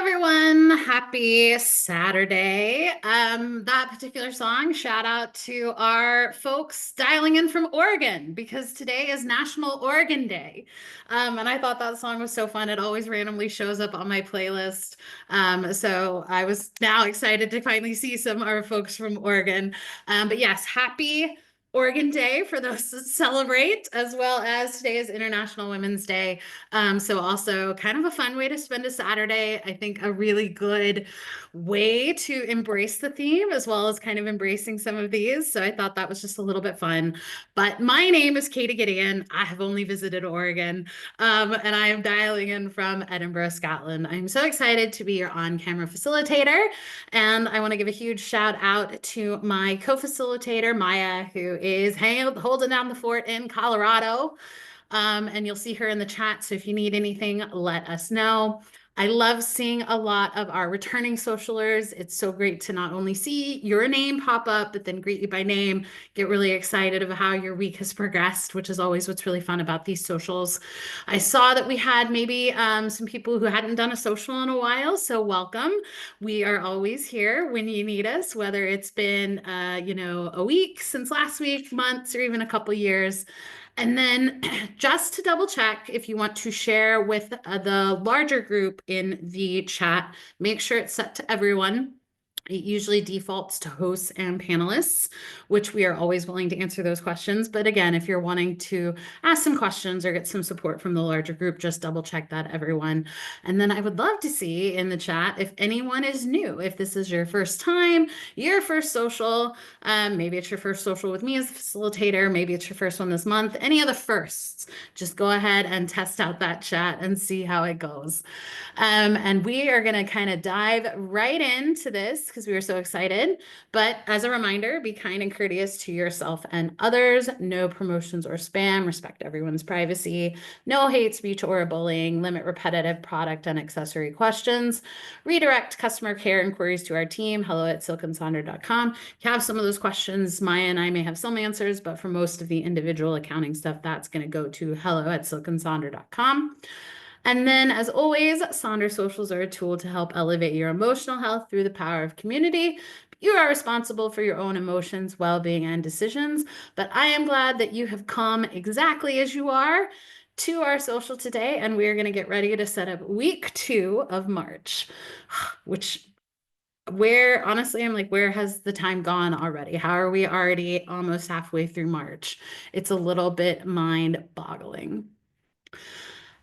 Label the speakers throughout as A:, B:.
A: everyone. Happy Saturday. That particular song, shout out to our folks dialing in from Oregon because today is National Oregon Day. And I thought that song was so fun. It always randomly shows up on my playlist. So I was now excited to finally see some of our folks from Oregon. But yes, happy Oregon Day for those that celebrate, as well as today is International Women's Day. So also kind of a fun way to spend a Saturday. I think a really good way to embrace the theme as well as kind of embracing some of these. So I thought that was just a little bit fun. But my name is Katie Gideon. I have only visited Oregon, and I am dialing in from Edinburgh, Scotland. I'm so excited to be your on-camera facilitator, and I want to give a huge shout out to my co-facilitator, Maya, who is holding down the fort in Colorado. And you'll see her in the chat. So if you need anything, let us know. I love seeing a lot of our returning socialers. It's so great to not only see your name pop up, but then greet you by name, get really excited about how your week has progressed, which is always what's really fun about these socials. I saw that we had maybe some people who hadn't done a social in a while, so welcome. We are always here when you need us, whether it's been, a week since last week, months, or even a couple years. And then just to double check, if you want to share with the larger group in the chat, make sure it's set to everyone. It usually defaults to hosts and panelists, which we are always willing to answer those questions. But again, if you're wanting to ask some questions or get some support from the larger group, just double check that, everyone. And then I would love to see in the chat if anyone is new, if this is your first time, your first social, maybe it's your first social with me as a facilitator, maybe it's your first one this month, any of the firsts, just go ahead and test out that chat and see how it goes. And we are going to kind of dive right into this because we were so excited. But as a reminder, be kind and courteous to yourself and others. No promotions or spam. Respect everyone's privacy. No hate speech or bullying. Limit repetitive product and accessory questions. Redirect customer care inquiries to our team. hello@silkensonder.com. If you have some of those questions, Maya and I may have some answers, but for most of the individual accounting stuff, that's going to go to hello@silkensonder.com. And then, as always, Sonder Socials are a tool to help elevate your emotional health through the power of community. You are responsible for your own emotions, well-being, and decisions, but I am glad that you have come exactly as you are to our social today, and we are going to get ready to set up week 2 of March, where honestly, I'm like, where has the time gone already? How are we already almost halfway through March? It's a little bit mind-boggling.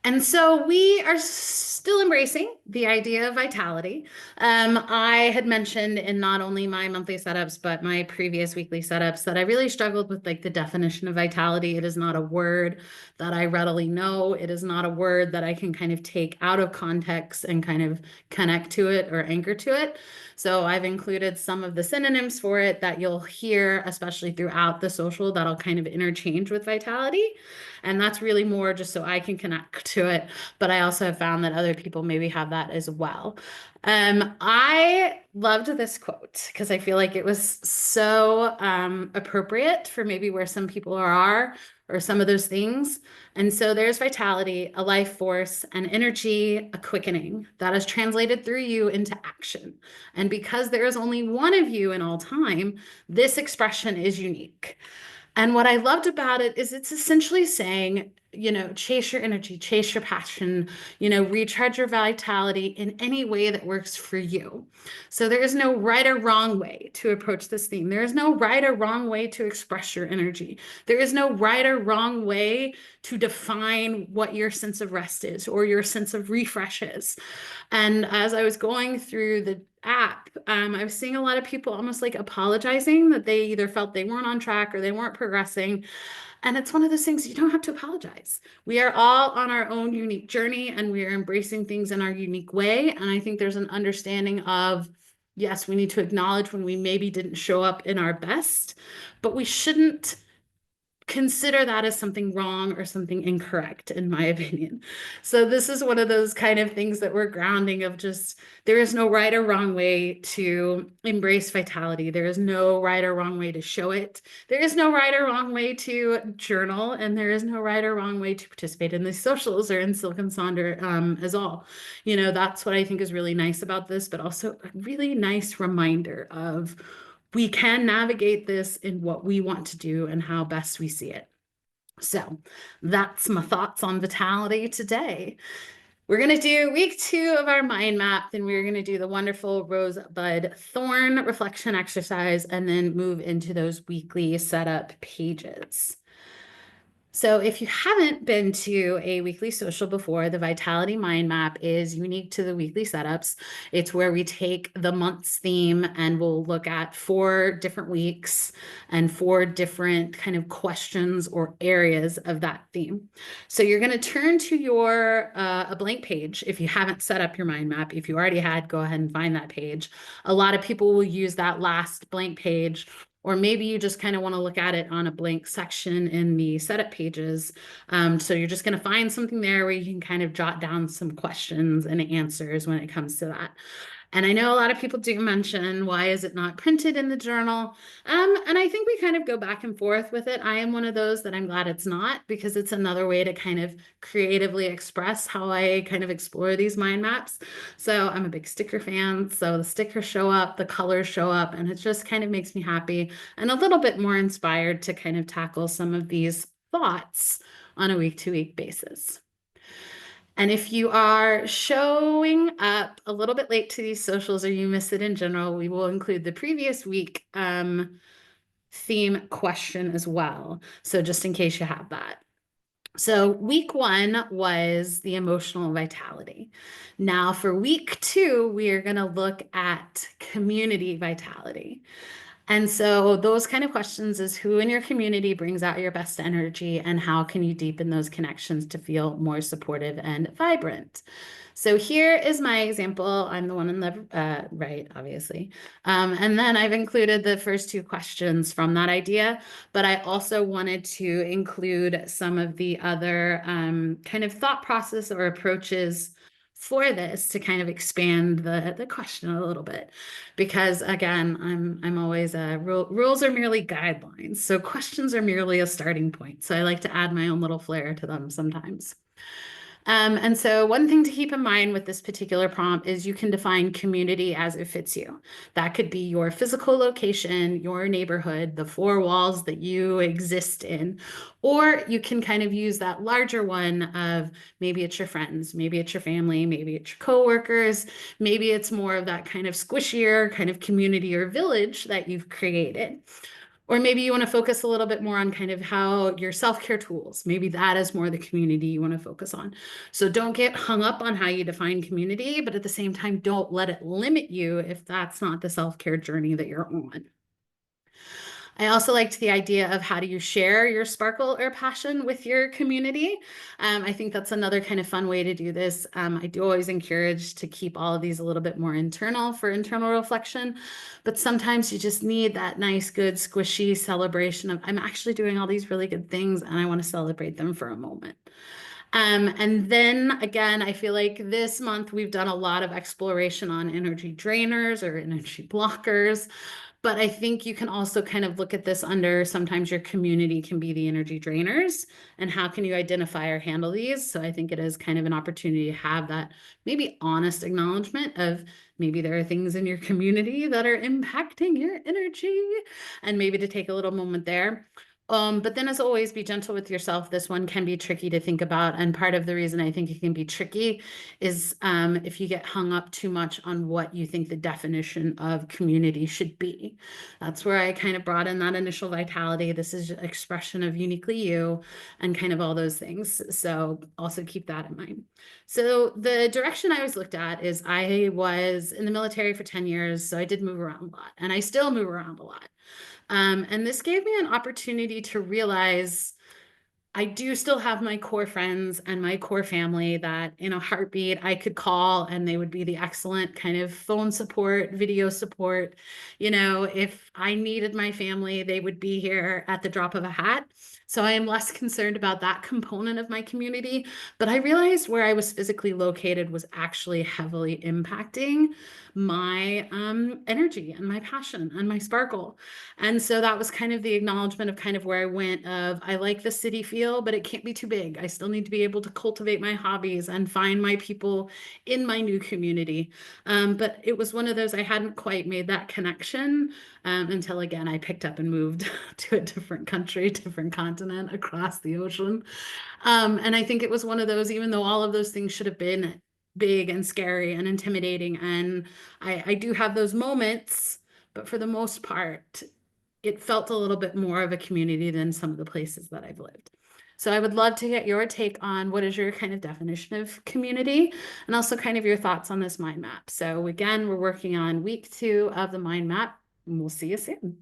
A: And so we are still embracing the idea of vitality. I had mentioned in not only my monthly setups, but my previous weekly setups that I really struggled with like the definition of vitality. It is not a word that I readily know. It is not a word that I can kind of take out of context and kind of connect to it or anchor to it. So I've included some of the synonyms for it that you'll hear, especially throughout the social, that'll kind of interchange with vitality. And that's really more just so I can connect to it. But I also have found that other people maybe have that as well. I loved this quote because I feel like it was so appropriate for maybe where some people are or some of those things. And so there's vitality, a life force, an energy, a quickening that is translated through you into action. And because there is only one of you in all time, this expression is unique. And what I loved about it is it's essentially saying, chase your energy, chase your passion, recharge your vitality in any way that works for you. So there is no right or wrong way to approach this theme. There is no right or wrong way to express your energy. There is no right or wrong way to define what your sense of rest is or your sense of refresh is. And as I was going through the app, I was seeing a lot of people almost like apologizing that they either felt they weren't on track or they weren't progressing. And it's one of those things you don't have to apologize. We are all on our own unique journey and we are embracing things in our unique way. And I think there's an understanding of, yes, we need to acknowledge when we maybe didn't show up in our best, but we shouldn't consider that as something wrong or something incorrect, in my opinion. So this is one of those kind of things that we're grounding of just there is no right or wrong way to embrace vitality. There is no right or wrong way to show it. There is no right or wrong way to journal, and there is no right or wrong way to participate in the socials or in Silk and Sonder as all. You know, that's what I think is really nice about this, but also a really nice reminder of we can navigate this in what we want to do and how best we see it. So that's my thoughts on vitality today. We're going to do week 2 of our mind map, then we're going to do the wonderful rosebud thorn reflection exercise, and then move into those weekly setup pages. So if you haven't been to a weekly social before, the Vitality Mind Map is unique to the weekly setups. It's where we take the month's theme and we'll look at 4 different weeks and 4 different kind of questions or areas of that theme. So you're going to turn to your a blank page if you haven't set up your mind map. If you already had, go ahead and find that page. A lot of people will use that last blank page, or maybe you just kind of want to look at it on a blank section in the setup pages. So you're just going to find something there where you can kind of jot down some questions and answers when it comes to that. And I know a lot of people do mention, why is it not printed in the journal? And I think we kind of go back and forth with it. I am one of those that I'm glad it's not, because it's another way to kind of creatively express how I kind of explore these mind maps. So I'm a big sticker fan. So the stickers show up, the colors show up, and it just kind of makes me happy and a little bit more inspired to kind of tackle some of these thoughts on a week-to-week basis. And if you are showing up a little bit late to these socials or you miss it in general, we will include the previous week theme question as well. So just in case you have that. So week 1 was the emotional vitality. Now for week 2, we are going to look at community vitality. And so those kind of questions is who in your community brings out your best energy and how can you deepen those connections to feel more supportive and vibrant? So here is my example. I'm the one on the right, obviously. And then I've included the first 2 questions from that idea, but I also wanted to include some of the other kind of thought process or approaches for this to kind of expand the question a little bit, because again, I'm always rules are merely guidelines, so questions are merely a starting point. So I like to add my own little flair to them sometimes. And so one thing to keep in mind with this particular prompt is you can define community as it fits you. That could be your physical location, your neighborhood, the 4 walls that you exist in, or you can kind of use that larger one of maybe it's your friends, maybe it's your family, maybe it's your coworkers, maybe it's more of that kind of squishier kind of community or village that you've created. Or maybe you want to focus a little bit more on kind of how your self-care tools, maybe that is more the community you want to focus on. So don't get hung up on how you define community, but at the same time, don't let it limit you if that's not the self-care journey that you're on. I also liked the idea of how do you share your sparkle or passion with your community. I think that's another kind of fun way to do this. I do always encourage to keep all of these a little bit more internal for internal reflection, but sometimes you just need that nice, good, squishy celebration of, I'm actually doing all these really good things and I want to celebrate them for a moment. And then again, I feel like this month we've done a lot of exploration on energy drainers or energy blockers. But I think you can also kind of look at this under sometimes your community can be the energy drainers, and how can you identify or handle these? So I think it is kind of an opportunity to have that maybe honest acknowledgement of maybe there are things in your community that are impacting your energy, and maybe to take a little moment there. But then as always, be gentle with yourself. This one can be tricky to think about. And part of the reason I think it can be tricky is if you get hung up too much on what you think the definition of community should be. That's where I kind of brought in that initial vitality. This is an expression of uniquely you and kind of all those things. So also keep that in mind. So the direction I always looked at is I was in the military for 10 years. So I did move around a lot and I still move around a lot. And this gave me an opportunity to realize I do still have my core friends and my core family that in a heartbeat I could call and they would be the excellent kind of phone support, video support. You know, if I needed my family, they would be here at the drop of a hat. So I am less concerned about that component of my community. But I realized where I was physically located was actually heavily impacting my energy and my passion and my sparkle. And so that was kind of the acknowledgement of kind of where I went of I like the city feel, but it can't be too big. I still need to be able to cultivate my hobbies and find my people in my new community. But it was one of those I hadn't quite made that connection until again I picked up and moved to a different country, different continent, across the ocean. And I think it was one of those, even though all of those things should have been big and scary and intimidating, and I do have those moments, but for the most part, it felt a little bit more of a community than some of the places that I've lived. So I would love to get your take on what is your kind of definition of community and also kind of your thoughts on this mind map. So again, we're working on week 2 of the mind map, and we'll see you soon.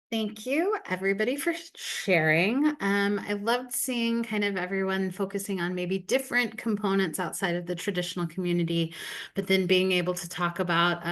A: Thank you, everybody, for sharing. I loved seeing kind of everyone focusing on maybe different components outside of the traditional community, but then being able to talk about,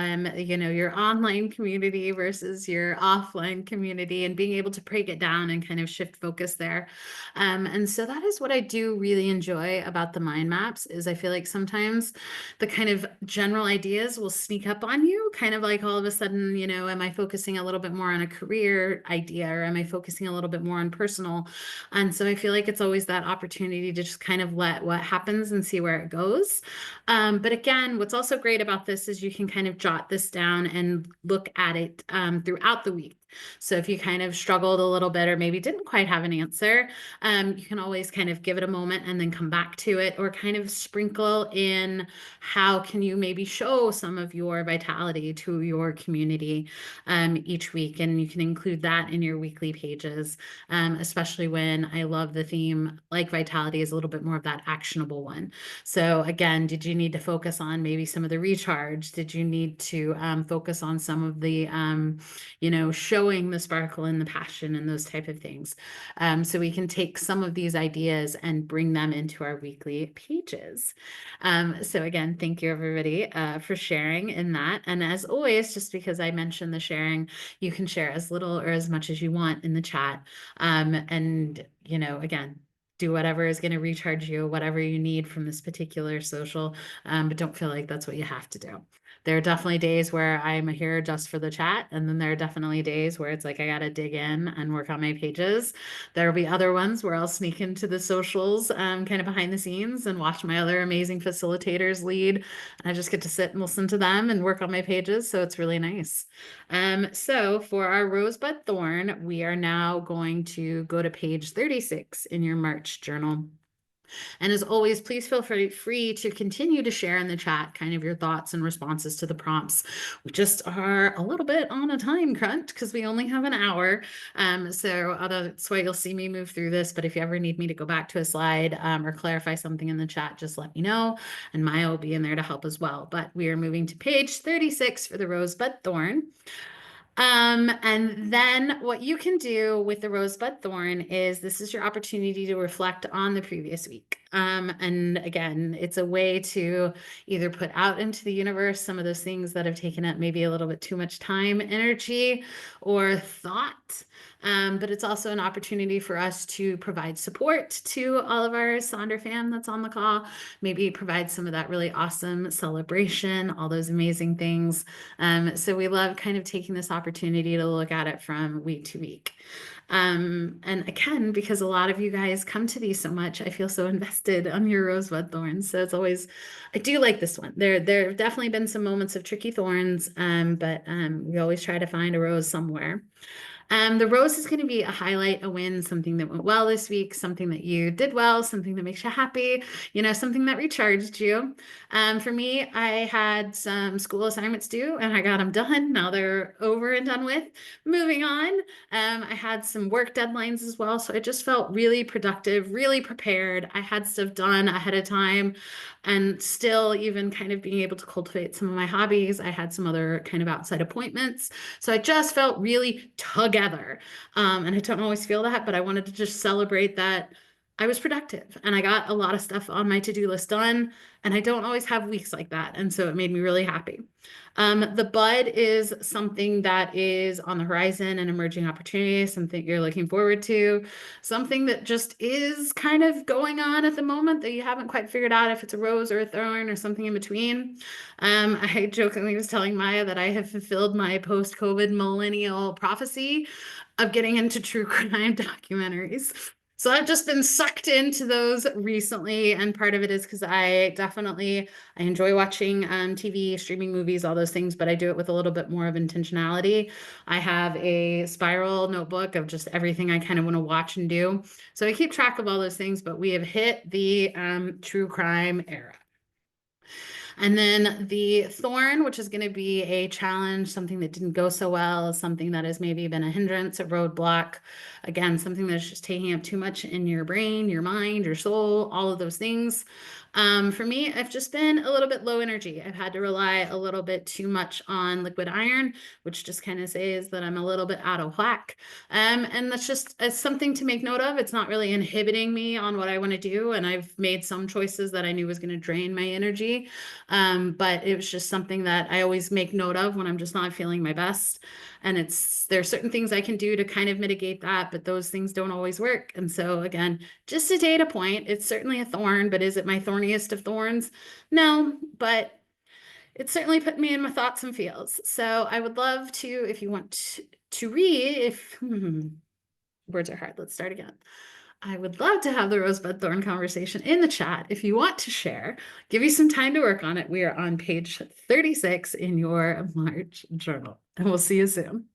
A: your online community versus your offline community and being able to break it down and kind of shift focus there. And so that is what I do really enjoy about the mind maps is I feel like sometimes the kind of general ideas will sneak up on you, kind of like all of a sudden, am I focusing a little bit more on a career idea or am I focusing a little bit more on personal? And so I feel like it's always that opportunity to just kind of let what happens and see where it goes. But again, what's also great about this is you can kind of jot this down and look at it throughout the week. So if you kind of struggled a little bit or maybe didn't quite have an answer, you can always kind of give it a moment and then come back to it or kind of sprinkle in how can you maybe show some of your vitality to your community each week. And you can include that in your weekly pages, especially when I love the theme, like vitality is a little bit more of that actionable one. So again, did you need to focus on maybe some of the recharge? Did you need to focus on some of the, showing the sparkle and the passion and those type of things? So we can take some of these ideas and bring them into our weekly pages. So again, thank you everybody for sharing in that. And as always, just because I mentioned the sharing, you can share as little or as much as you want in the chat. And, again, do whatever is going to recharge you, whatever you need from this particular social, but don't feel like that's what you have to do. There are definitely days where I'm here just for the chat, and then there are definitely days where it's like I got to dig in and work on my pages. There'll be other ones where I'll sneak into the socials, kind of behind the scenes and watch my other amazing facilitators lead. I just get to sit and listen to them and work on my pages. So it's really nice. So for our Rosebud Thorn, we are now going to go to page 36 in your March journal. And as always, please feel free to continue to share in the chat kind of your thoughts and responses to the prompts. We just are a little bit on a time crunch because we only have an hour. So that's why you'll see me move through this. But if you ever need me to go back to a slide or clarify something in the chat, just let me know. And Maya will be in there to help as well. But we are moving to page 36 for the Rosebud Thorn. And then what you can do with the Rosebud Thorn is this is your opportunity to reflect on the previous week. And again, it's a way to either put out into the universe some of those things that have taken up maybe a little bit too much time, energy, or thought. But it's also an opportunity for us to provide support to all of our Sonder fam that's on the call, maybe provide some of that really awesome celebration, all those amazing things. So we love kind of taking this opportunity to look at it from week to week. And again, because a lot of you guys come to these so much, I feel so invested on your rosebud thorns. So it's always, I do like this one. There have definitely been some moments of tricky thorns, but we always try to find a rose somewhere. The rose is going to be a highlight, a win, something that went well this week, something that you did well, something that makes you happy, something that recharged you. For me, I had some school assignments due and I got them done. Now they're over and done with. Moving on. I had some work deadlines as well. So I just felt really productive, really prepared. I had stuff done ahead of time and still even kind of being able to cultivate some of my hobbies. I had some other kind of outside appointments. So I just felt really together. And I don't always feel that, but I wanted to just celebrate that I was productive and I got a lot of stuff on my to-do list done. And I don't always have weeks like that. And so it made me really happy. The bud is something that is on the horizon, an emerging opportunity, something you're looking forward to, something that just is kind of going on at the moment that you haven't quite figured out if it's a rose or a thorn or something in between. I jokingly was telling Maya that I have fulfilled my post-COVID millennial prophecy of getting into true crime documentaries. So I've just been sucked into those recently, and part of it is because I enjoy watching TV, streaming movies, all those things, but I do it with a little bit more of intentionality. I have a spiral notebook of just everything I kind of want to watch and do. So I keep track of all those things, but we have hit the true crime era. And then the thorn, which is going to be a challenge, something that didn't go so well, something that has maybe been a hindrance, a roadblock. Again, something that's just taking up too much in your brain, your mind, your soul, all of those things. For me, I've just been a little bit low energy. I've had to rely a little bit too much on liquid iron, which just kind of says that I'm a little bit out of whack. And that's just something to make note of. It's not really inhibiting me on what I want to do. And I've made some choices that I knew was going to drain my energy. But it was just something that I always make note of when I'm just not feeling my best. And there are certain things I can do to kind of mitigate that, but those things don't always work. And so again, just a data point. It's certainly a thorn, but is it my thorniest of thorns? No, but it certainly put me in my thoughts and feels. So I would love to, if you want to read, if words are hard, let's start again. I would love to have the rosebud thorn conversation in the chat. If you want to share, give you some time to work on it. We are on page 36 in your March journal, and we'll see you soon.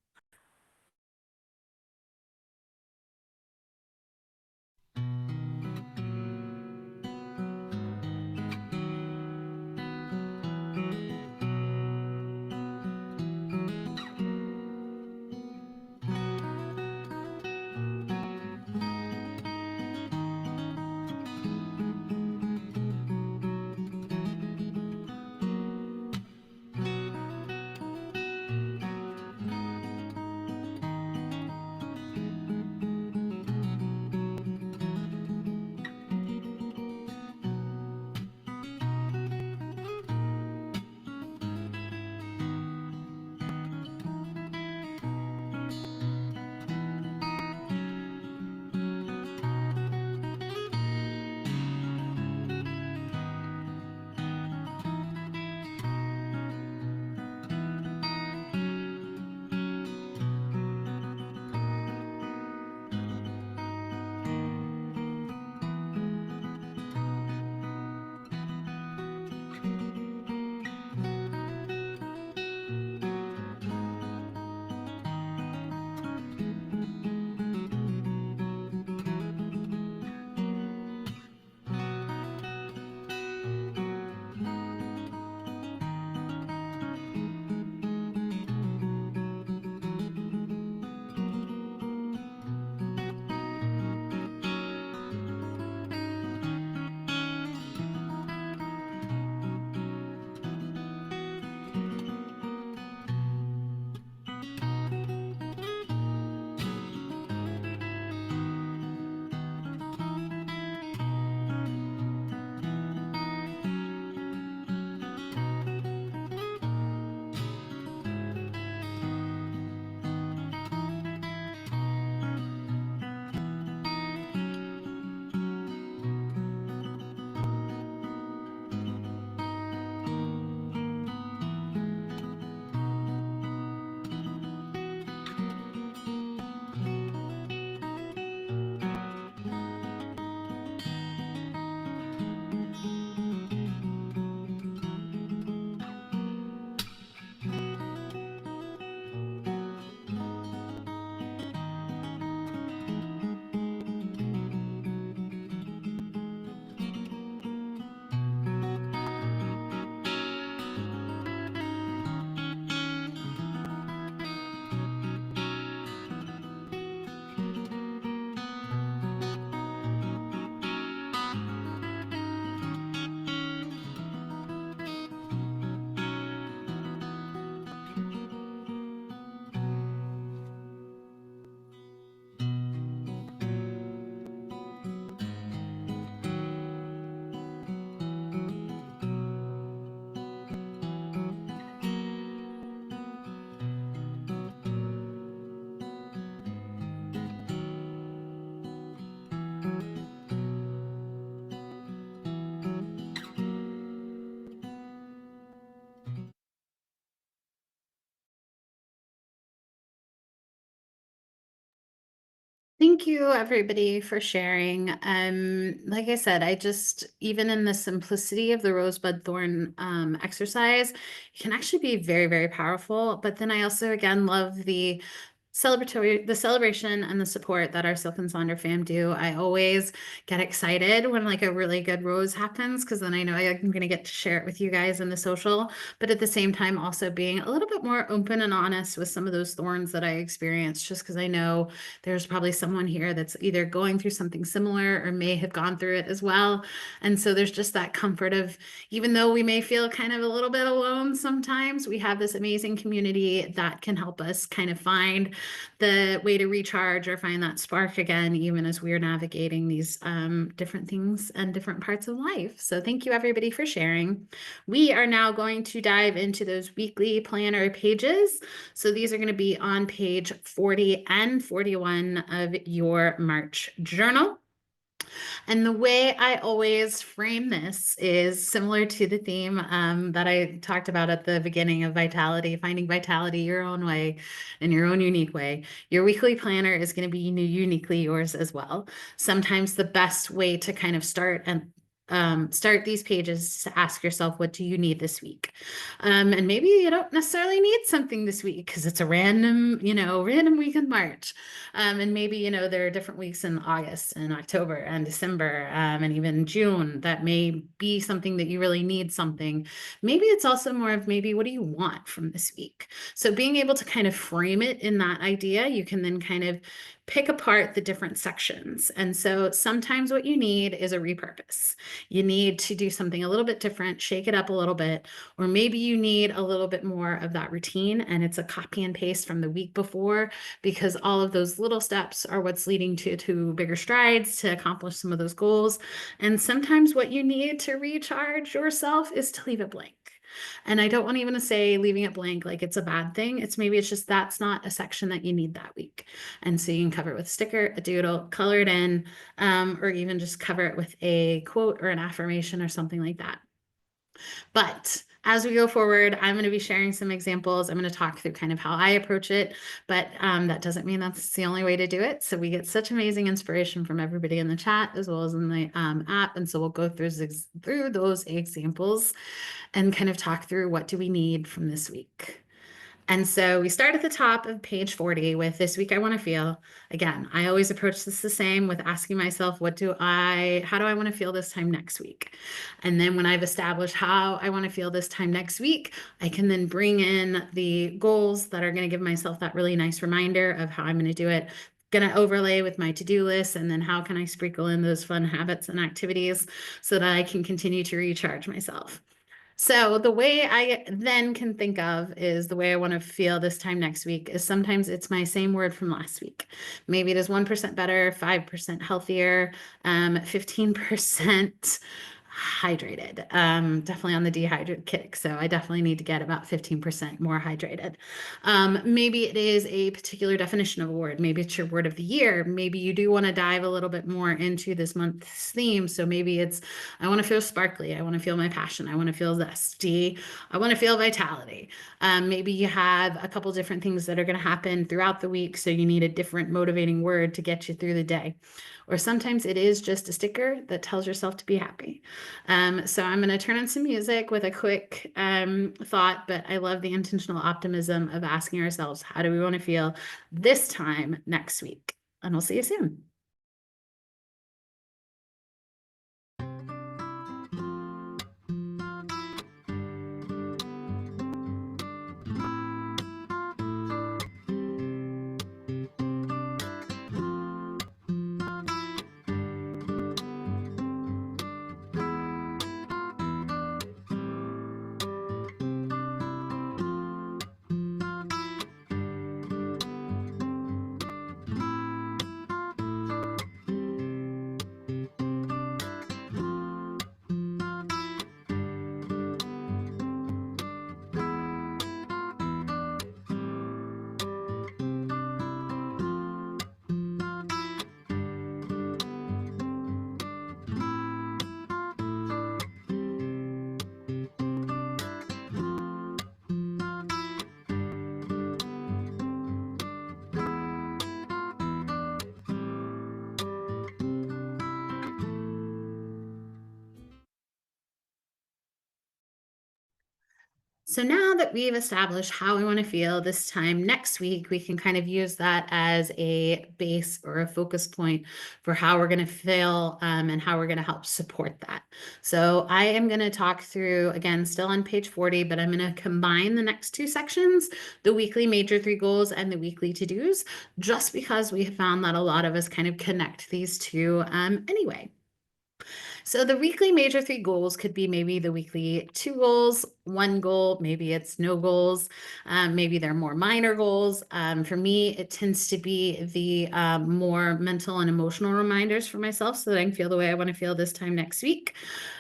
A: Thank you, everybody, for sharing. Like I said, I just, even in the simplicity of the rosebud thorn exercise, it can actually be very, very powerful. But then I also, again, love the the celebration and the support that our Silk and Sonder fam do. I always get excited when like a really good rose happens because then I know I'm going to get to share it with you guys in the social, but at the same time also being a little bit more open and honest with some of those thorns that I experienced, just because I know there's probably someone here that's either going through something similar or may have gone through it as well. And so there's just that comfort of, even though we may feel kind of a little bit alone sometimes, we have this amazing community that can help us kind of find the way to recharge or find that spark again, even as we're navigating these different things and different parts of life. So thank you everybody for sharing. We are now going to dive into those weekly planner pages. So these are going to be on page 40 and 41 of your March journal. And the way I always frame this is similar to the theme that I talked about at the beginning of vitality, finding vitality your own way, in your own unique way. Your weekly planner is going to be uniquely yours as well. Sometimes the best way to kind of start these pages to ask yourself, what do you need this week? And maybe you don't necessarily need something this week because it's a random week in March. And maybe, there are different weeks in August and October and December and even June that may be something that you really need something. Maybe it's also more of maybe, what do you want from this week? So being able to kind of frame it in that idea, you can then kind of pick apart the different sections. And so sometimes what you need is a repurpose. You need to do something a little bit different, shake it up a little bit, or maybe you need a little bit more of that routine and it's a copy and paste from the week before, because all of those little steps are what's leading to bigger strides to accomplish some of those goals. And sometimes what you need to recharge yourself is to leave it blank. And I don't want even to say leaving it blank like it's a bad thing. It's just that's not a section that you need that week. And so you can cover it with a sticker, a doodle, color it in, or even just cover it with a quote or an affirmation or something like that. But as we go forward, I'm going to be sharing some examples. I'm going to talk through kind of how I approach it, but that doesn't mean that's the only way to do it. So we get such amazing inspiration from everybody in the chat as well as in the app. And so we'll go through those examples and kind of talk through what do we need from this week. And so we start at the top of page 40 with this week I want to feel. Again, I always approach this the same with asking myself, how do I want to feel this time next week? And then when I've established how I want to feel this time next week, I can then bring in the goals that are going to give myself that really nice reminder of how I'm going to do it. Going to overlay with my to-do list, and then how can I sprinkle in those fun habits and activities so that I can continue to recharge myself. So the way I then can think of is the way I want to feel this time next week is sometimes it's my same word from last week. Maybe it is 1% better, 5% healthier, 15% hydrated. Definitely on the dehydrated kick. So I definitely need to get about 15% more hydrated. Maybe it is a particular definition of a word. Maybe it's your word of the year. Maybe you do want to dive a little bit more into this month's theme. So maybe it's, I want to feel sparkly. I want to feel my passion. I want to feel zesty. I want to feel vitality. Maybe you have a couple different things that are going to happen throughout the week. So you need a different motivating word to get you through the day. Or sometimes it is just a sticker that tells yourself to be happy. So I'm going to turn on some music with a quick thought, but I love the intentional optimism of asking ourselves, how do we want to feel this time next week? And we'll see you soon. So now that we've established how we want to feel this time next week, we can kind of use that as a base or a focus point for how we're going to feel and how we're going to help support that. So I am going to talk through, again, still on page 40, but I'm going to combine the next two sections, the weekly major three goals and the weekly to-dos, just because we have found that a lot of us kind of connect these two anyway. So the weekly major three goals could be maybe the weekly two goals, one goal, maybe it's no goals, maybe they're more minor goals. For me, it tends to be the more mental and emotional reminders for myself so that I can feel the way I want to feel this time next week.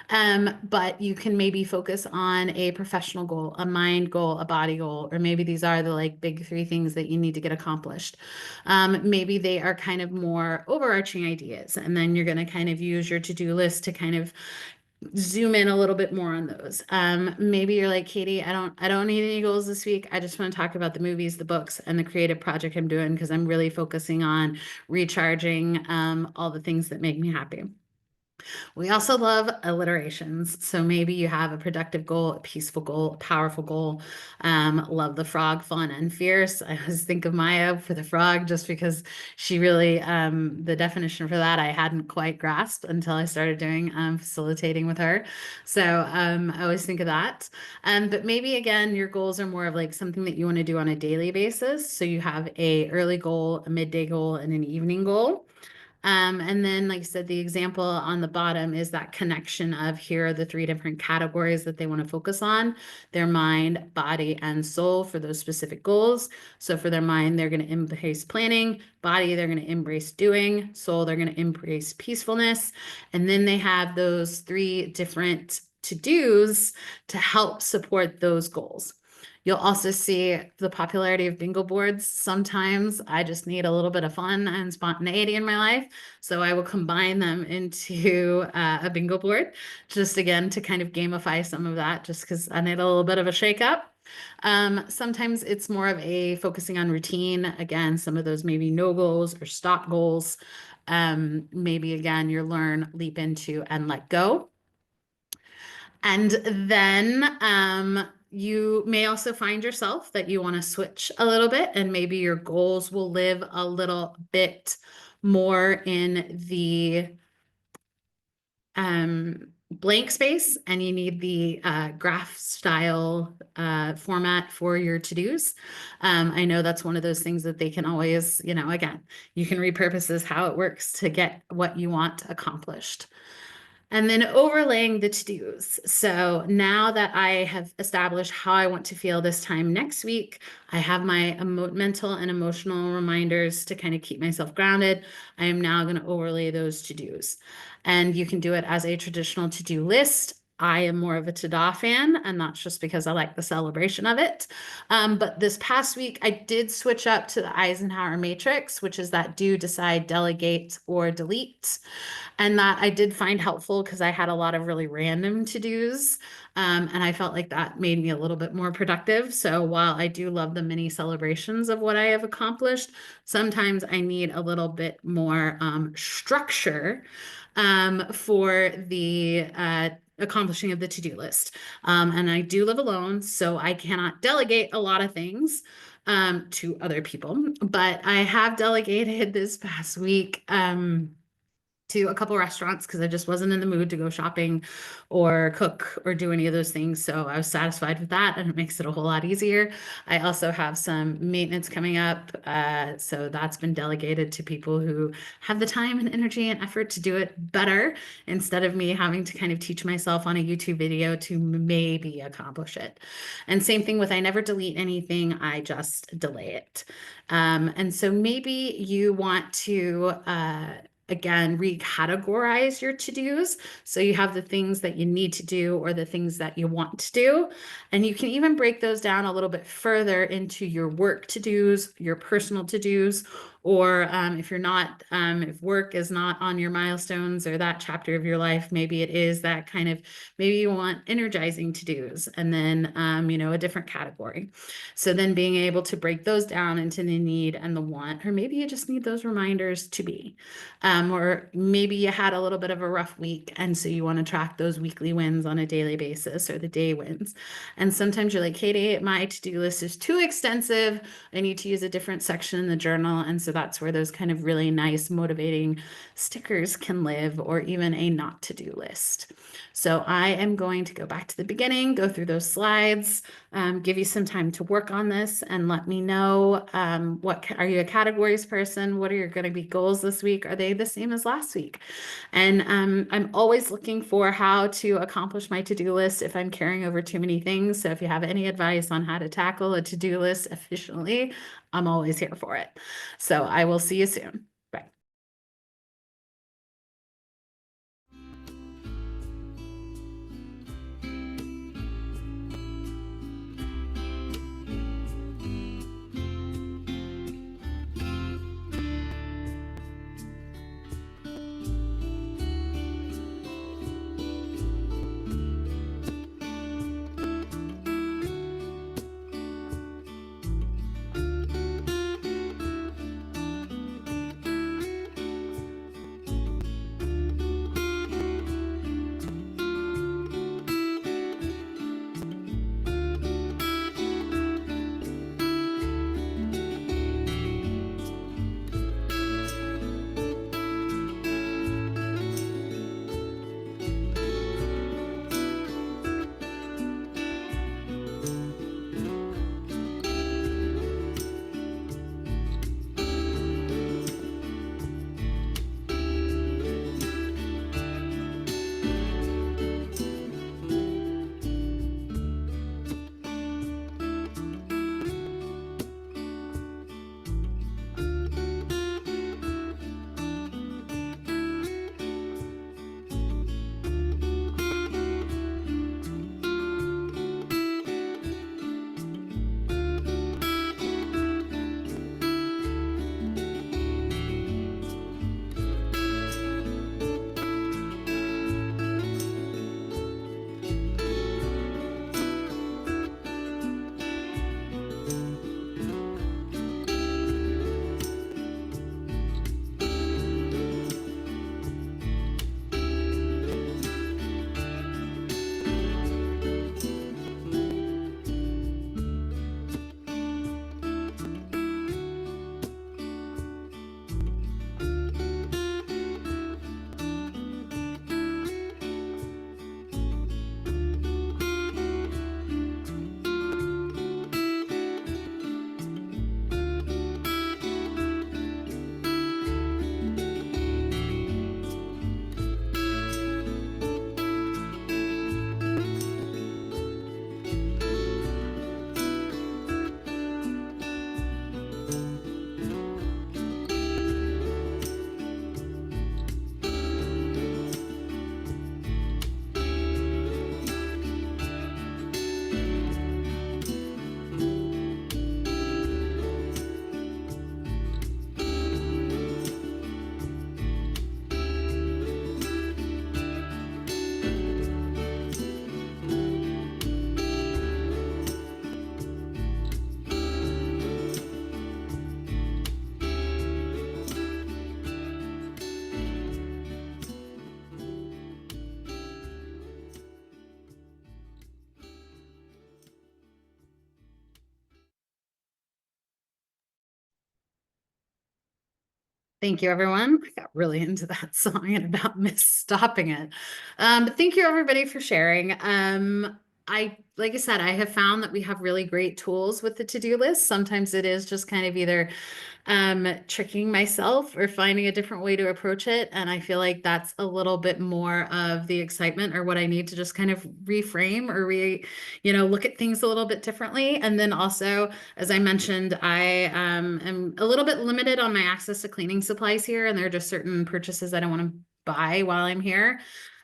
A: But you can maybe focus on a professional goal, a mind goal, a body goal, or maybe these are the like big three things that you need to get accomplished. Maybe they are kind of more overarching ideas, and then you're going to kind of use your to-do list to kind of zoom in a little bit more on those. Maybe you're like, Katie, I don't need any goals this week. I just want to talk about the movies, the books, and the creative project I'm doing because I'm really focusing on recharging all the things that make me happy. We also love alliterations. So maybe you have a productive goal, a peaceful goal, a powerful goal. Love the frog, fun and fierce. I always think of Maya for the frog just because she really, the definition for that I hadn't quite grasped until I started doing facilitating with her. So I always think of that. But maybe again, your goals are more of like something that you want to do on a daily basis. So you have a early goal, a midday goal, and an evening goal. And then, like I said, the example on the bottom is that connection of here are the three different categories that they want to focus on, their mind, body, and soul for those specific goals. So for their mind, they're going to embrace planning, body, they're going to embrace doing, soul, they're going to embrace peacefulness. And then they have those three different to-dos to help support those goals. You'll also see the popularity of bingo boards. Sometimes I just need a little bit of fun and spontaneity in my life. So I will combine them into a bingo board, just again to kind of gamify some of that, just because I need a little bit of a shake up. Sometimes it's more of a focusing on routine. Again, some of those maybe no goals or stop goals. Maybe again, you learn, leap into, and let go. And then you may also find yourself that you want to switch a little bit, and maybe your goals will live a little bit more in the blank space, and you need the graph style format for your to-dos. I know that's one of those things that they can always, again, you can repurpose this how it works to get what you want accomplished. And then overlaying the to-dos. So now that I have established how I want to feel this time next week, I have my mental and emotional reminders to kind of keep myself grounded. I am now going to overlay those to-dos. And you can do it as a traditional to-do list. I am more of a to-do fan, and that's just because I like the celebration of it. But this past week, I did switch up to the Eisenhower matrix, which is that do, decide, delegate, or delete. And that I did find helpful because I had a lot of really random to-dos. And I felt like that made me a little bit more productive. So while I do love the mini celebrations of what I have accomplished, sometimes I need a little bit more structure for the accomplishing of the to-do list. And I do live alone, so I cannot delegate a lot of things to other people. But I have delegated this past week to a couple restaurants because I just wasn't in the mood to go shopping or cook or do any of those things. So I was satisfied with that, and it makes it a whole lot easier. I also have some maintenance coming up. So that's been delegated to people who have the time and energy and effort to do it better instead of me having to kind of teach myself on a YouTube video to maybe accomplish it. And same thing with I never delete anything, I just delay it. And so maybe you want to again, recategorize your to-dos. So you have the things that you need to do or the things that you want to do. And you can even break those down a little bit further into your work to-dos, your personal to-dos, Or if you're not, if work is not on your milestones or that chapter of your life, maybe it is that kind of, maybe you want energizing to-dos and then, a different category. So then being able to break those down into the need and the want, or maybe you just need those reminders to be. Or maybe you had a little bit of a rough week, and so you want to track those weekly wins on a daily basis or the day wins. And sometimes you're like, Katie, my to-do list is too extensive. I need to use a different section in the journal. And so that's where those kind of really nice, motivating stickers can live, or even a not to-do list. So I am going to go back to the beginning, go through those slides, give you some time to work on this, and let me know what are you a categories person? What are your going to be goals this week? Are they the same as last week? And I'm always looking for how to accomplish my to-do list if I'm carrying over too many things. So if you have any advice on how to tackle a to-do list efficiently, I'm always here for it. So I will see you soon. Bye. Thank you, everyone. I got really into that song and about missed stopping it. But thank you, everybody, for sharing. Like I said, I have found that we have really great tools with the to-do list. Sometimes it is just kind of either tricking myself or finding a different way to approach it. And I feel like that's a little bit more of the excitement, or what I need to just kind of reframe or look at things a little bit differently. And then also, as I mentioned, I am a little bit limited on my access to cleaning supplies here. And there are just certain purchases I don't want to buy while I'm here.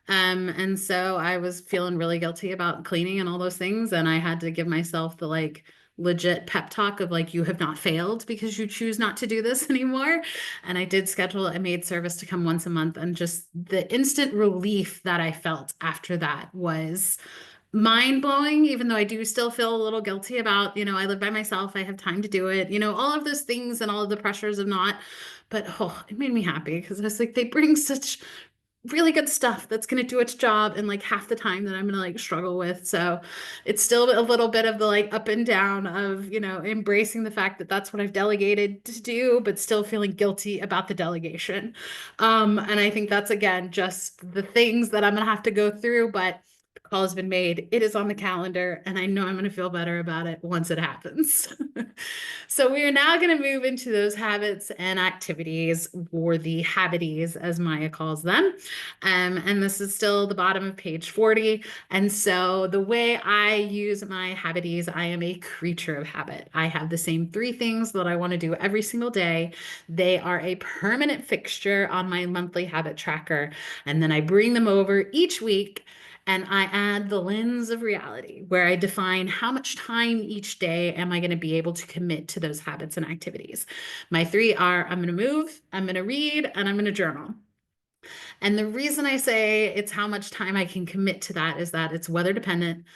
A: And so I was feeling really guilty about cleaning and all those things. And I had to give myself the legit pep talk of like, you have not failed because you choose not to do this anymore. And I did schedule a maid service to come once a month. And just the instant relief that I felt after that was mind blowing, even though I do still feel a little guilty about, I live by myself, I have time to do it, all of those things and all of the pressures of not. But oh, it made me happy because I was like, they bring such really good stuff that's going to do its job in like half the time that I'm going to like struggle with. So it's still a little bit of the like up and down of, embracing the fact that that's what I've delegated to do, but still feeling guilty about the delegation. And I think that's again just the things that I'm going to have to go through, but the call has been made. It is on the calendar, and I know I'm going to feel better about it once it happens. So we are now going to move into those habits and activities, or the habities, as Maya calls them. And this is still the bottom of page 40. And so the way I use my habities, I am a creature of habit. I have the same three things that I want to do every single day. They are a permanent fixture on my monthly habit tracker. And then I bring them over each week and I add the lens of reality where I define how much time each day am I going to be able to commit to those habits and activities. My three are I'm going to move, I'm going to read, and I'm going to journal. And the reason I say it's how much time I can commit to that is that it's weather dependent.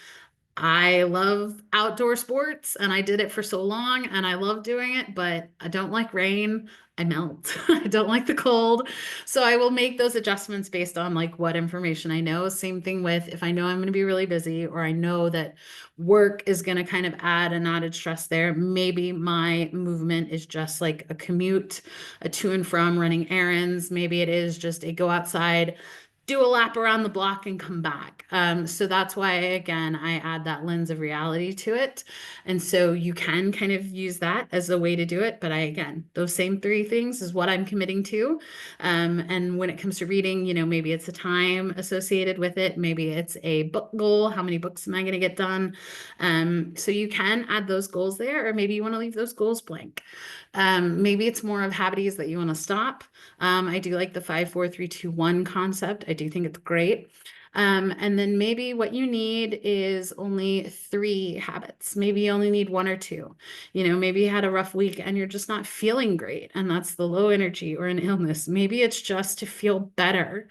A: I love outdoor sports and I did it for so long and I love doing it, but I don't like rain. I melt. I don't like the cold. So I will make those adjustments based on like what information I know. Same thing with if I know I'm going to be really busy or I know that work is going to kind of add an added stress there. Maybe my movement is just like a commute, a to and from running errands. Maybe it is just a go outside, do a lap around the block and come back. So that's why, again, I add that lens of reality to it. And so you can kind of use that as a way to do it. But again, those same three things is what I'm committing to. And when it comes to reading, maybe it's a time associated with it. Maybe it's a book goal. How many books am I going to get done? So you can add those goals there, or maybe you want to leave those goals blank. Maybe it's more of habits that you want to stop. I do like the 5, 4, 3, 2, 1 concept. I do think it's great. And then maybe what you need is only 3 habits. Maybe you only need 1 or 2. Maybe you had a rough week and you're just not feeling great, and that's the low energy or an illness. Maybe it's just to feel better.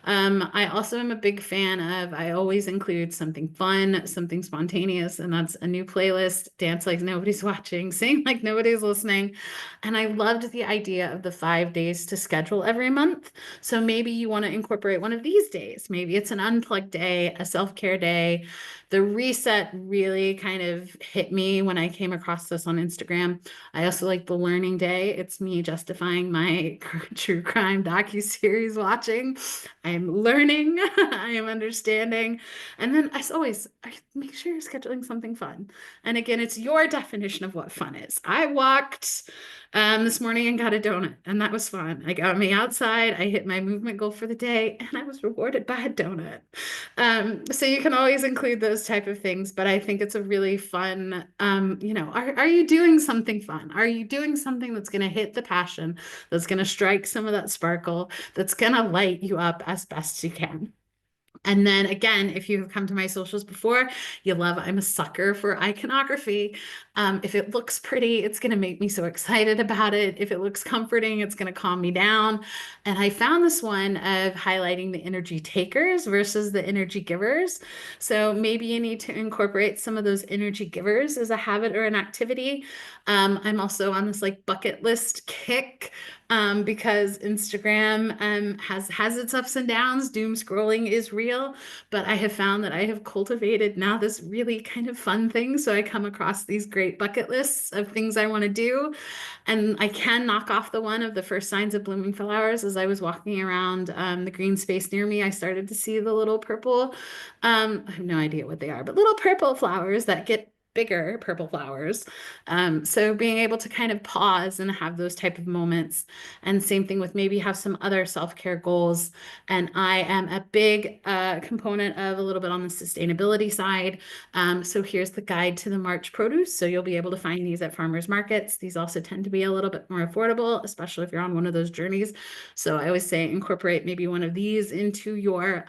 A: I also am a big fan of, I always include something fun, something spontaneous, and that's a new playlist, dance like nobody's watching, sing like nobody's listening. And I loved the idea of the 5 days to schedule every month. So maybe you want to incorporate one of these days. Maybe it's an unplugged day, a self-care day. The reset really kind of hit me when I came across this on Instagram. I also like the learning day. It's me justifying my true crime docuseries watching. I'm learning, I am understanding. And then as always, I make sure you're scheduling something fun. And again, it's your definition of what fun is. I walked this morning and got a donut, and that was fun. I got me outside, I hit my movement goal for the day, and I was rewarded by a donut. So you can always include those type of things, but I think it's a really fun, are you doing something fun? Are you doing something that's going to hit the passion, that's going to strike some of that sparkle, that's going to light you up as best you can? And then again, if you've come to my socials before, you love, I'm a sucker for iconography. If it looks pretty, it's going to make me so excited about it. If it looks comforting, it's going to calm me down. And I found this one of highlighting the energy takers versus the energy givers. So maybe you need to incorporate some of those energy givers as a habit or an activity. I'm also on this like bucket list kick. Because Instagram has its ups and downs. Doom scrolling is real, but I have found that I have cultivated now this really kind of fun thing. So I come across these great bucket lists of things I want to do. And I can knock off the one of the first signs of blooming flowers. As I was walking around the green space near me, I started to see the little purple, I have no idea what they are, but little purple flowers that get bigger, purple flowers. So being able to kind of pause and have those type of moments. And same thing with maybe have some other self-care goals. And I am a big component of a little bit on the sustainability side. So here's the guide to the March produce. So you'll be able to find these at farmers markets. These also tend to be a little bit more affordable, especially if you're on one of those journeys. So I always say incorporate maybe one of these into your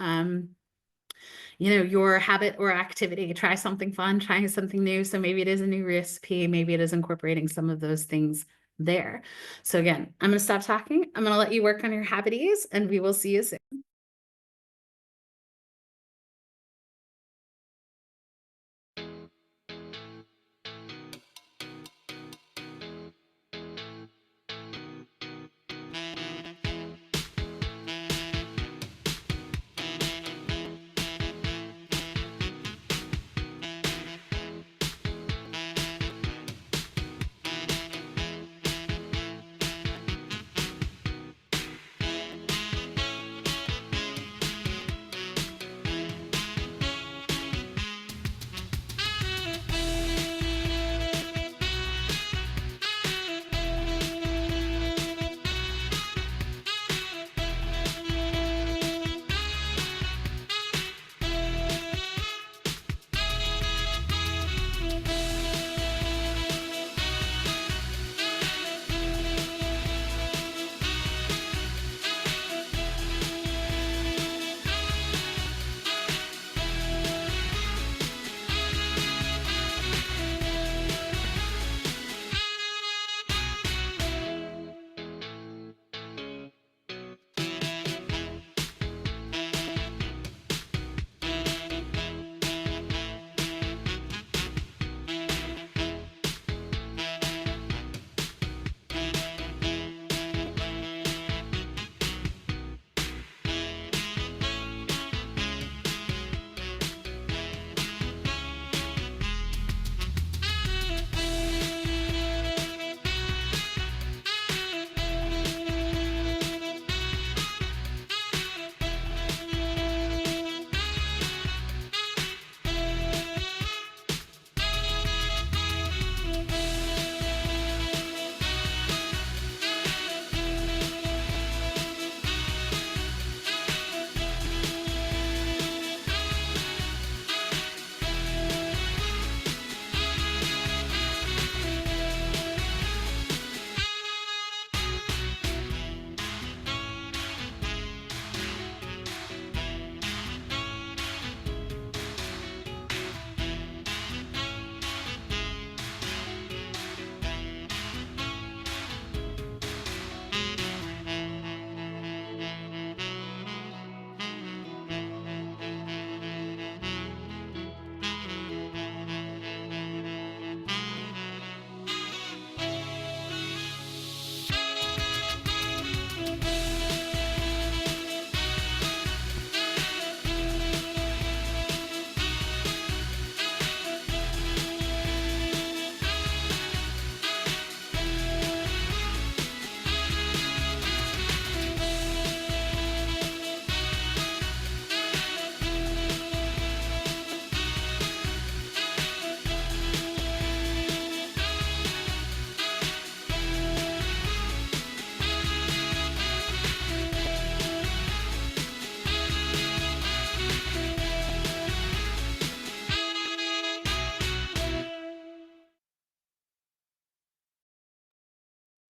A: your habit or activity. Try something fun, trying something new. So maybe it is a new recipe, maybe it is incorporating some of those things there. So again, I'm going to stop talking. I'm going to let you work on your habities, and we will see you soon.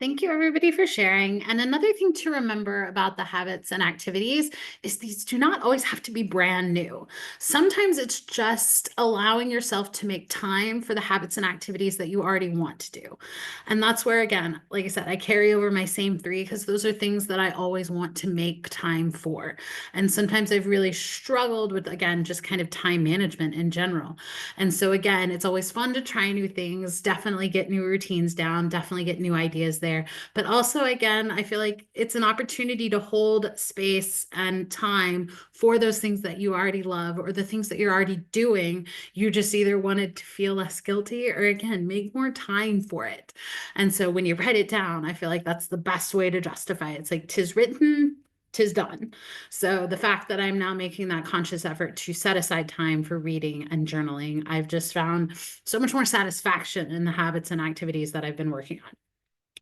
A: Thank you, everybody, for sharing. And another thing to remember about the habits and activities is these do not always have to be brand new. Sometimes it's just allowing yourself to make time for the habits and activities that you already want to do. And that's where, again, like I said, I carry over my same three because those are things that I always want to make time for. And sometimes I've really struggled with, again, just kind of time management in general. And so, again, it's always fun to try new things, definitely get new routines down, definitely get new ideas there. But also, again, I feel like it's an opportunity to hold space and time for those things that you already love or the things that you're already doing. You just either wanted to feel less guilty or, again, make more time for it. And so when you write it down, I feel like that's the best way to justify it. It's like, 'tis written, 'tis done. So the fact that I'm now making that conscious effort to set aside time for reading and journaling, I've just found so much more satisfaction in the habits and activities that I've been working on.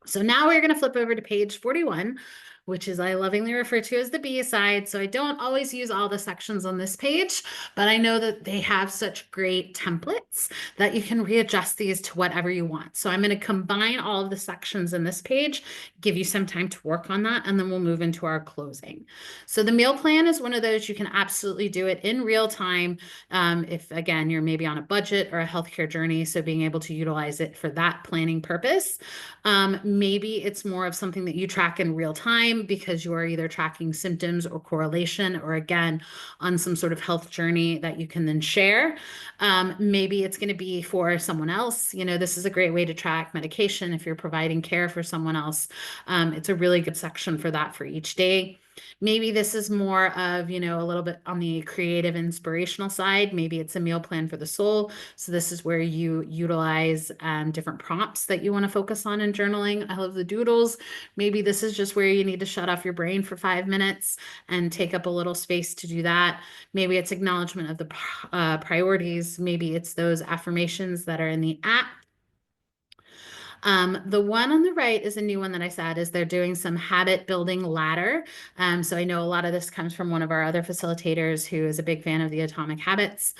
A: So now we're going to flip over to page 41, which is I lovingly refer to as the B side. So I don't always use all the sections on this page, but I know that they have such great templates that you can readjust these to whatever you want. So I'm going to combine all of the sections in this page, give you some time to work on that, and then we'll move into our closing. So the meal plan is one of those you can absolutely do it in real time. If again, you're maybe on a budget or a healthcare journey, so being able to utilize it for that planning purpose. Maybe it's more of something that you track in real time because you are either tracking symptoms or correlation, or again, on some sort of health journey that you can then share. Maybe it's going to be for someone else. You know, this is a great way to track medication if you're providing care for someone else. It's a really good section for that for each day. Maybe this is more of, you know, a little bit on the creative, inspirational side. Maybe it's a meal plan for the soul. So this is where you utilize different prompts that you want to focus on in journaling. I love the doodles. Maybe this is just where you need to shut off your brain for 5 minutes and take up a little space to do that. Maybe it's acknowledgement of the priorities. Maybe it's those affirmations that are in the app. The one on the right is a new one that I said is they're doing some habit building ladder. So I know a lot of this comes from one of our other facilitators who is a big fan of the Atomic Habits.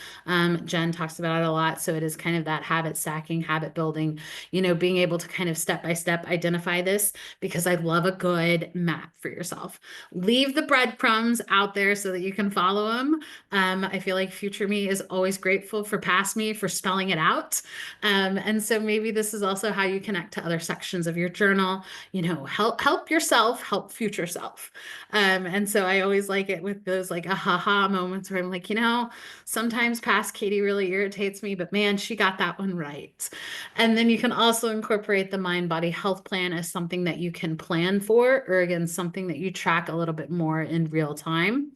A: Jen talks about it a lot. So it is kind of that habit stacking, habit building, you know, being able to kind of step by step identify this, because I love a good map for yourself. Leave the breadcrumbs out there so that you can follow them. I feel like future me is always grateful for past me for spelling it out. And so maybe this is also how you connect to other sections of your journal, you know, help yourself, help future self. And so I always like it with those like aha moments where I'm like, you know, sometimes past Katie really irritates me, but man, she got that one right. And then you can also incorporate the mind body health plan as something that you can plan for, or again, something that you track a little bit more in real time.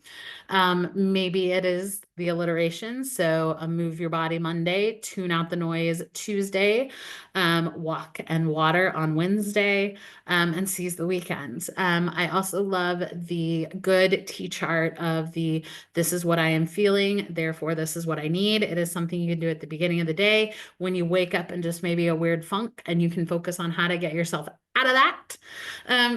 A: Maybe it is the alliteration. So move your body Monday, tune out the noise Tuesday, walk and water on Wednesday, and seize the weekends. I also love the good T chart of the, this is what I am feeling, therefore this is what I need. It is something you can do at the beginning of the day when you wake up and just maybe a weird funk, and you can focus on how to get yourself out of that.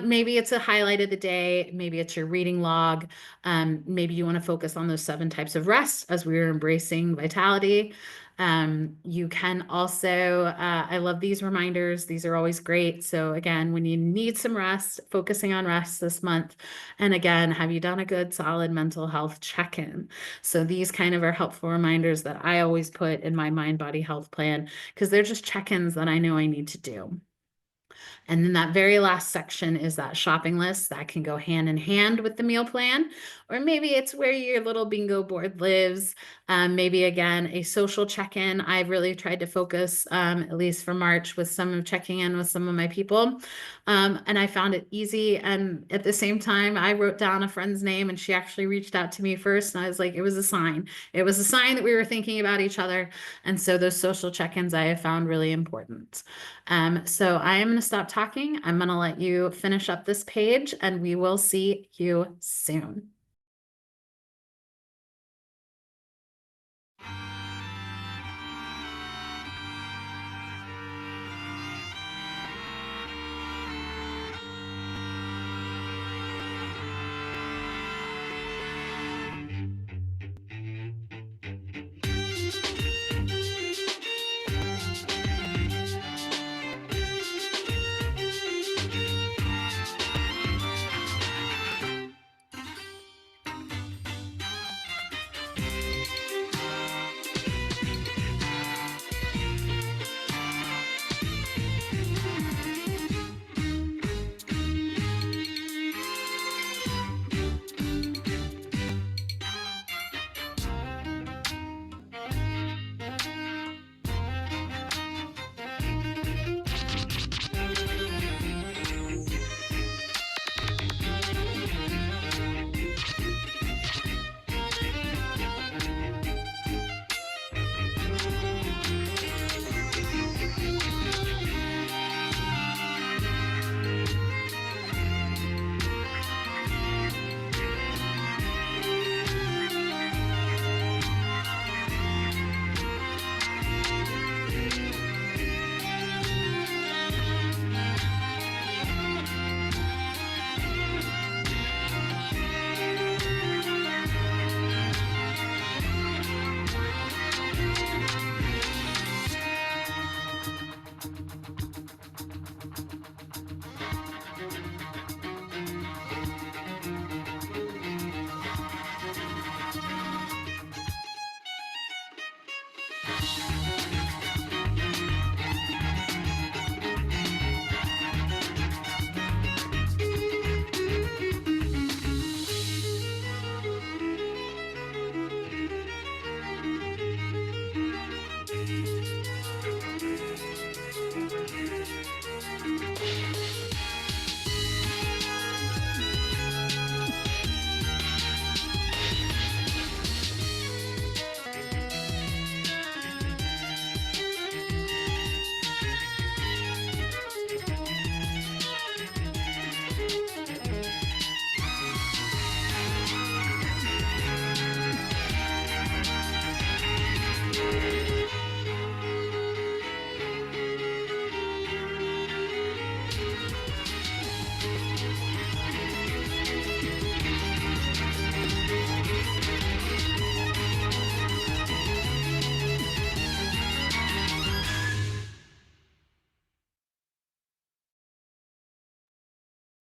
A: Maybe it's a highlight of the day. Maybe it's your reading log. Maybe you want to focus on those 7 types of rest as we are embracing vitality. You can also, I love these reminders. These are always great. So again, when you need some rest, focusing on rest this month. And again, have you done a good solid mental health check-in? So these kind of are helpful reminders that I always put in my mind body health plan, because they're just check-ins that I know I need to do. And then that very last section is that shopping list that can go hand in hand with the meal plan, or maybe it's where your little bingo board lives. Maybe again, a social check-in. I've really tried to focus, at least for March, with some of checking in with some of my people. And I found it easy. And at the same time, I wrote down a friend's name, and she actually reached out to me first. And I was like, it was a sign. It was a sign that we were thinking about each other. And so those social check-ins I have found really important. So I am going to stop talking. I'm going to let you finish up this page, and we will see you soon.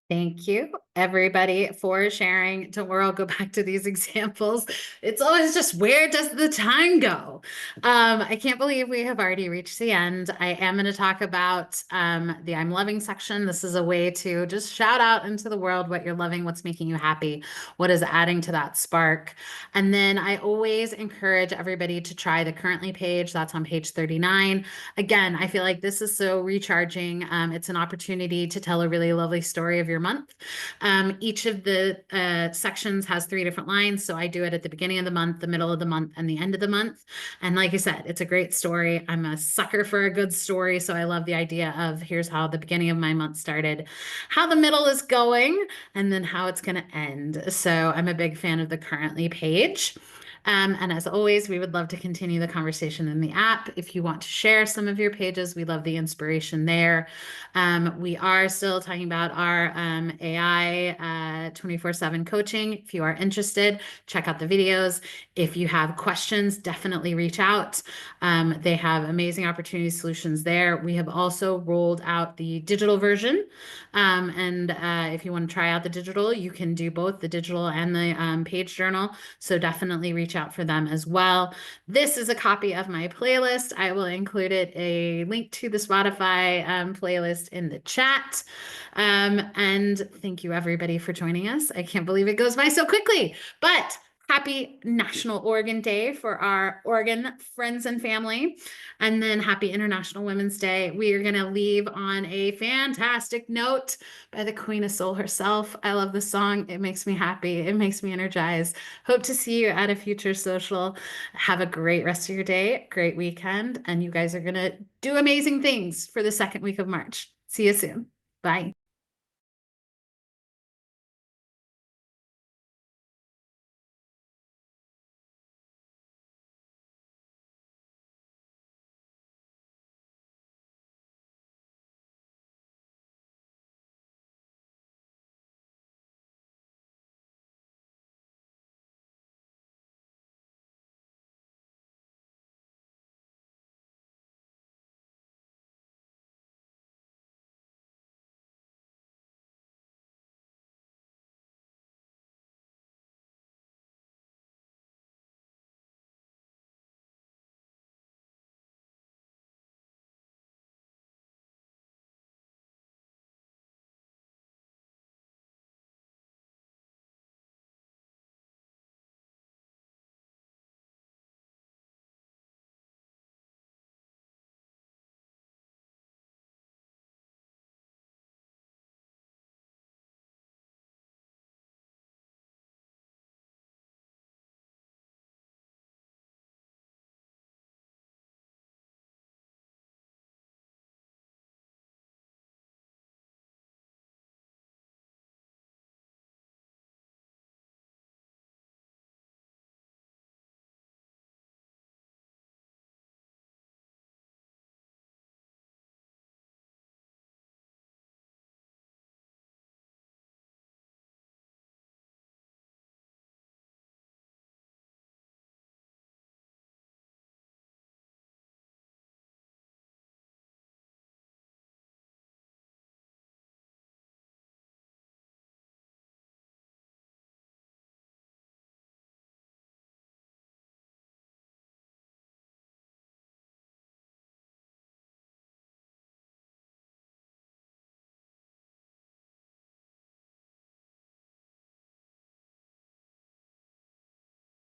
A: Thank you, everybody, for sharing. Don't worry, I'll go back to these examples. It's always just where does the time go? I can't believe we have already reached the end. I am going to talk about the I'm loving section. This is a way to just shout out into the world what you're loving, what's making you happy, what is adding to that spark. And then I always encourage everybody to try the currently page. That's on page 39. Again, I feel like this is so recharging. It's an opportunity to tell a really lovely story of your month. Each of the sections has 3 different lines. So I do it at the beginning of the month, the middle of the month, and the end of the month. And like I said, it's a great story. I'm a sucker for a good story. So I love the idea of here's how the beginning of my month started, how the middle is going, and then how it's going to end. So I'm a big fan of the currently page. And as always, we would love to continue the conversation in the app. If you want to share some of your pages, we love the inspiration there. We are still talking about our AI 24/7 coaching. If you are interested, check out the videos. If you have questions, definitely reach out. They have amazing opportunity solutions there. We have also rolled out the digital version. And if you want to try out the digital, you can do both the digital and the page journal. So definitely reach out for them as well. This is a copy of my playlist. I will include a link to the Spotify playlist in the chat. And thank you everybody for joining us. I can't believe it goes by so quickly, but happy National Organ Day for our Oregon friends and family. And then happy International Women's Day. We are going to leave on a fantastic note by the Queen of Soul herself. I love the song. It makes me happy. It makes me energized. Hope to see you at a future social. Have a great rest of your day, great weekend, and you guys are going to do amazing things for the second week of March. See you soon. Bye.